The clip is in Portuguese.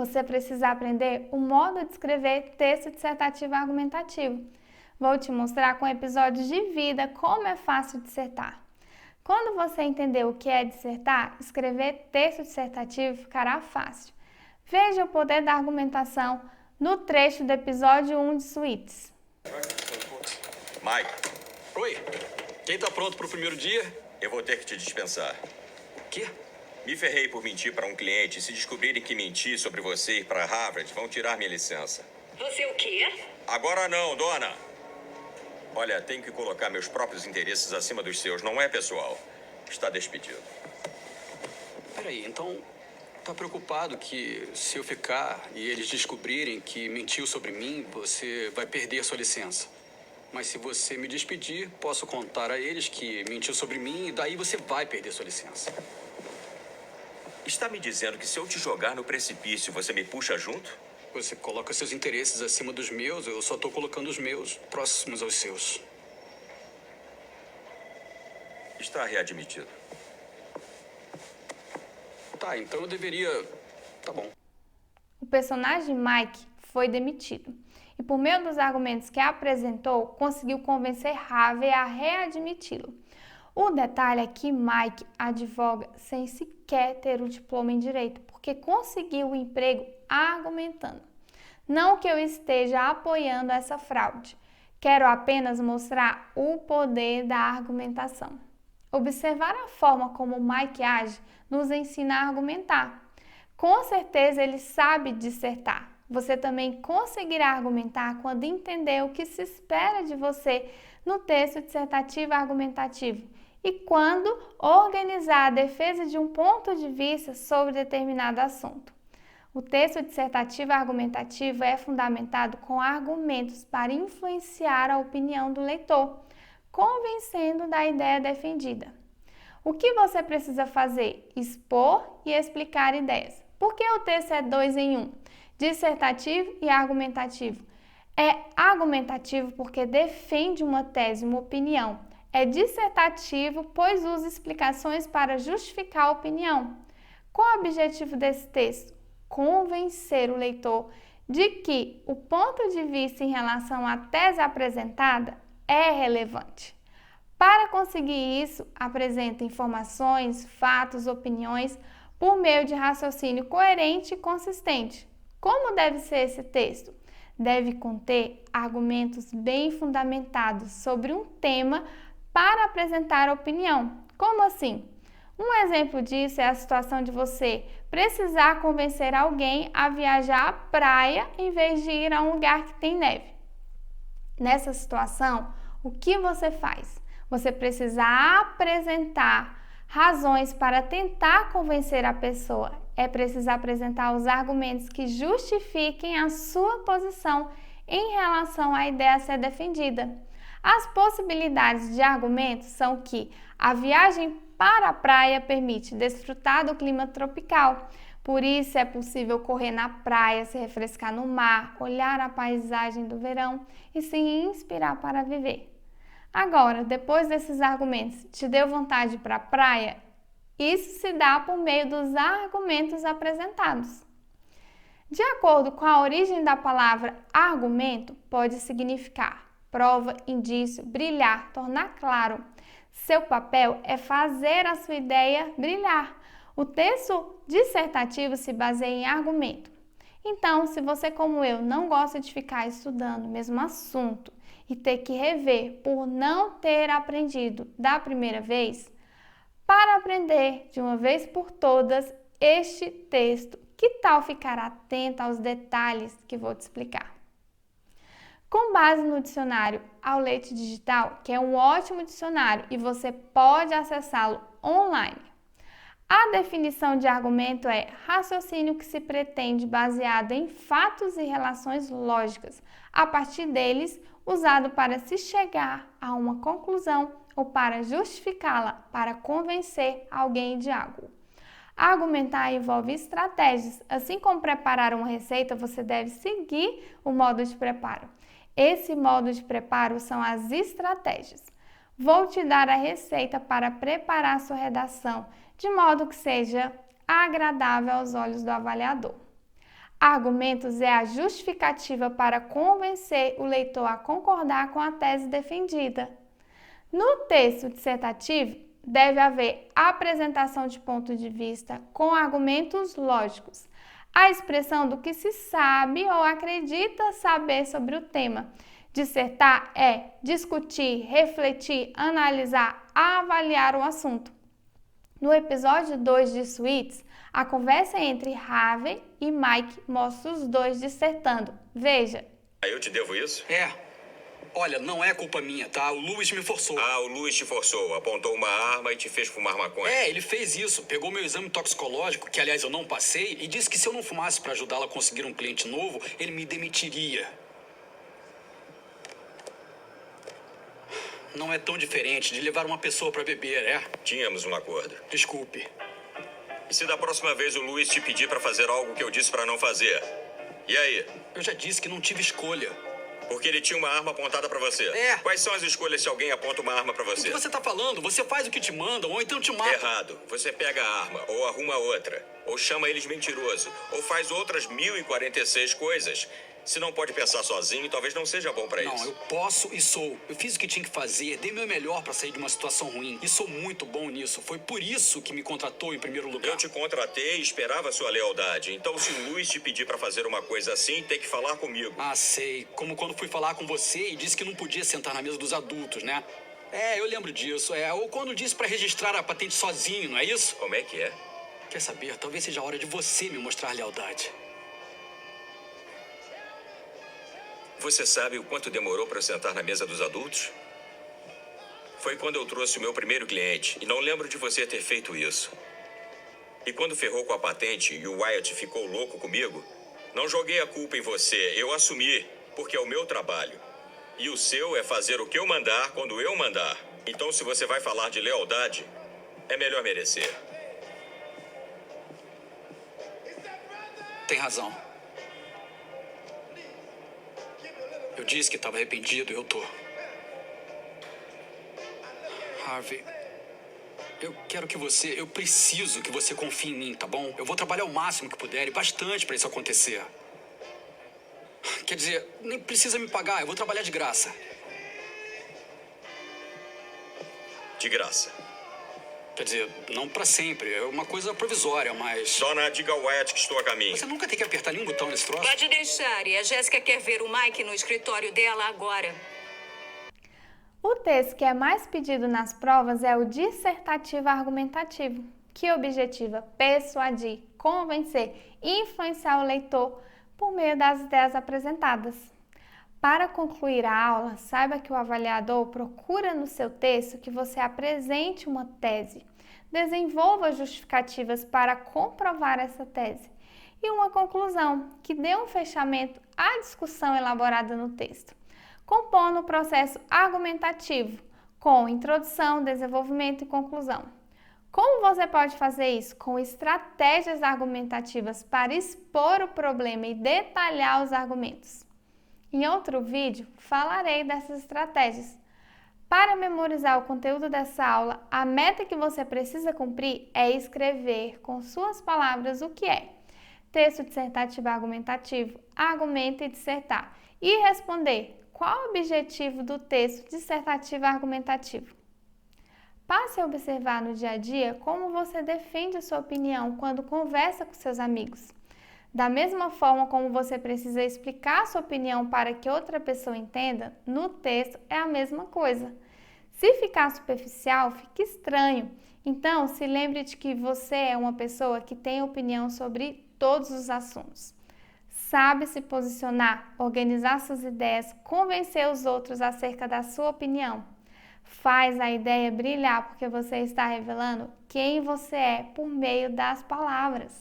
você precisa aprender o modo de escrever texto dissertativo argumentativo. Vou te mostrar com episódios de vida como é fácil dissertar. Quando você entender o que é dissertar, escrever texto dissertativo ficará fácil. Veja o poder da argumentação no trecho do episódio 1 de Suítes. Mike. Oi, quem tá pronto pro primeiro dia? Eu vou ter que te dispensar. O quê? Me ferrei por mentir para um cliente. Se descobrirem que menti sobre você ir para Harvard, vão tirar minha licença. Você o quê? Agora não, dona. Olha, tenho que colocar meus próprios interesses acima dos seus. Não é pessoal. Está despedido. Peraí, então tá preocupado que se eu ficar e eles descobrirem que mentiu sobre mim, você vai perder a sua licença. Mas se você me despedir, posso contar a eles que mentiu sobre mim e daí você vai perder sua licença. Está me dizendo que se eu te jogar no precipício, você me puxa junto? Você coloca seus interesses acima dos meus, eu só tô colocando os meus próximos aos seus. Está readmitido. Tá, então eu deveria... Tá bom. O personagem Mike foi demitido e, por meio dos argumentos que apresentou, conseguiu convencer Harvey a readmiti-lo. O detalhe é que Mike advoga sem sequer ter o diploma em direito, porque conseguiu o emprego argumentando. Não que eu esteja apoiando essa fraude, quero apenas mostrar o poder da argumentação. Observar a forma como Mike age nos ensina a argumentar. Com certeza ele sabe dissertar. Você também conseguirá argumentar quando entender o que se espera de você no texto dissertativo argumentativo e quando organizar a defesa de um ponto de vista sobre determinado assunto. O texto dissertativo argumentativo é fundamentado com argumentos para influenciar a opinião do leitor, convencendo da ideia defendida. O que você precisa fazer? Expor e explicar ideias. Por que o texto é 2 em 1? Dissertativo e argumentativo. É argumentativo porque defende uma tese, uma opinião. É dissertativo, pois usa explicações para justificar a opinião. Qual o objetivo desse texto? Convencer o leitor de que o ponto de vista em relação à tese apresentada é relevante. Para conseguir isso, apresenta informações, fatos, opiniões por meio de raciocínio coerente e consistente. Como deve ser esse texto? Deve conter argumentos bem fundamentados sobre um tema para apresentar a opinião. Como assim? Um exemplo disso é a situação de você precisar convencer alguém a viajar à praia em vez de ir a um lugar que tem neve. Nessa situação, o que você faz? Você precisa apresentar razões para tentar convencer a pessoa. É preciso apresentar os argumentos que justifiquem a sua posição em relação à ideia a ser defendida. As possibilidades de argumentos são que a viagem para a praia permite desfrutar do clima tropical. Por isso é possível correr na praia, se refrescar no mar, olhar a paisagem do verão e se inspirar para viver. Agora, depois desses argumentos, te deu vontade para a praia? Isso se dá por meio dos argumentos apresentados. De acordo com a origem da palavra argumento, pode significar prova, indício, brilhar, tornar claro. Seu papel é fazer a sua ideia brilhar. O texto dissertativo se baseia em argumento. Então, se você, como eu, não gosta de ficar estudando o mesmo assunto e ter que rever por não ter aprendido da primeira vez, para aprender de uma vez por todas este texto, que tal ficar atento aos detalhes que vou te explicar? Com base no dicionário Aulete Digital, que é um ótimo dicionário e você pode acessá-lo online. A definição de argumento é raciocínio que se pretende baseado em fatos e relações lógicas, a partir deles usado para se chegar a uma conclusão ou para justificá-la, para convencer alguém de algo. Argumentar envolve estratégias, assim como preparar uma receita, você deve seguir o modo de preparo. Esse modo de preparo são as estratégias. Vou te dar a receita para preparar sua redação, de modo que seja agradável aos olhos do avaliador. Argumentos é a justificativa para convencer o leitor a concordar com a tese defendida. No texto dissertativo, deve haver apresentação de ponto de vista com argumentos lógicos, a expressão do que se sabe ou acredita saber sobre o tema. Dissertar é discutir, refletir, analisar, avaliar o assunto. No episódio 2 de Suits, a conversa entre Harvey e Mike mostra os dois dissertando. Veja. Eu te devo isso? Olha, não é culpa minha, tá? O Lewis me forçou. O Lewis te forçou, apontou uma arma e te fez fumar maconha. Ele fez isso. Pegou meu exame toxicológico, que aliás eu não passei, e disse que se eu não fumasse para ajudá-la a conseguir um cliente novo, ele me demitiria. Não é tão diferente de levar uma pessoa para beber, Tínhamos um acordo. Desculpe. E se da próxima vez o Lewis te pedir para fazer algo que eu disse para não fazer? E aí? Eu já disse que não tive escolha. Porque ele tinha uma arma apontada pra você. Quais são as escolhas se alguém aponta uma arma pra você? O que você tá falando? Você faz o que te mandam, ou então te mata. Errado. Você pega a arma, ou arruma outra, ou chama eles mentiroso, ou faz outras 1046 coisas. Se não pode pensar sozinho, talvez não seja bom pra isso. Não, eu posso e sou. Eu fiz o que tinha que fazer, dei meu melhor pra sair de uma situação ruim. E sou muito bom nisso. Foi por isso que me contratou em primeiro lugar. Eu te contratei e esperava sua lealdade. Então, se o Luiz te pedir pra fazer uma coisa assim, tem que falar comigo. Sei. Como quando fui falar com você e disse que não podia sentar na mesa dos adultos, né? Eu lembro disso. Ou quando disse pra registrar a patente sozinho, não é isso? Como é que é? Quer saber? Talvez seja a hora de você me mostrar lealdade. Você sabe o quanto demorou para eu sentar na mesa dos adultos? Foi quando eu trouxe o meu primeiro cliente, e não lembro de você ter feito isso. E quando ferrou com a patente e o Wyatt ficou louco comigo, não joguei a culpa em você, eu assumi, porque é o meu trabalho. E o seu é fazer o que eu mandar quando eu mandar. Então, se você vai falar de lealdade, é melhor merecer. Tem razão. Eu disse que estava arrependido e eu tô. Harvey, eu preciso que você confie em mim, tá bom? Eu vou trabalhar o máximo que puder e bastante para isso acontecer. Quer dizer, nem precisa me pagar, eu vou trabalhar de graça. De graça? Quer dizer, não para sempre, é uma coisa provisória, mas... Dona, diga ao Wyatt que estou a caminho. Você nunca tem que apertar nenhum botão nesse troço? Pode deixar, e a Jéssica quer ver o Mike no escritório dela agora. O texto que é mais pedido nas provas é o dissertativo argumentativo, que objetiva persuadir, convencer e influenciar o leitor por meio das ideias apresentadas. Para concluir a aula, saiba que o avaliador procura no seu texto que você apresente uma tese, desenvolva justificativas para comprovar essa tese e uma conclusão que dê um fechamento à discussão elaborada no texto, compondo o processo argumentativo com introdução, desenvolvimento e conclusão. Como você pode fazer isso? Com estratégias argumentativas para expor o problema e detalhar os argumentos. Em outro vídeo, falarei dessas estratégias. Para memorizar o conteúdo dessa aula, a meta que você precisa cumprir é escrever com suas palavras o que é texto dissertativo argumentativo, argumento e dissertar, e responder qual o objetivo do texto dissertativo argumentativo. Passe a observar no dia a dia como você defende a sua opinião quando conversa com seus amigos. Da mesma forma como você precisa explicar sua opinião para que outra pessoa entenda, no texto é a mesma coisa. Se ficar superficial, fica estranho. Então, se lembre de que você é uma pessoa que tem opinião sobre todos os assuntos. Sabe se posicionar, organizar suas ideias, convencer os outros acerca da sua opinião. Faz a ideia brilhar porque você está revelando quem você é por meio das palavras.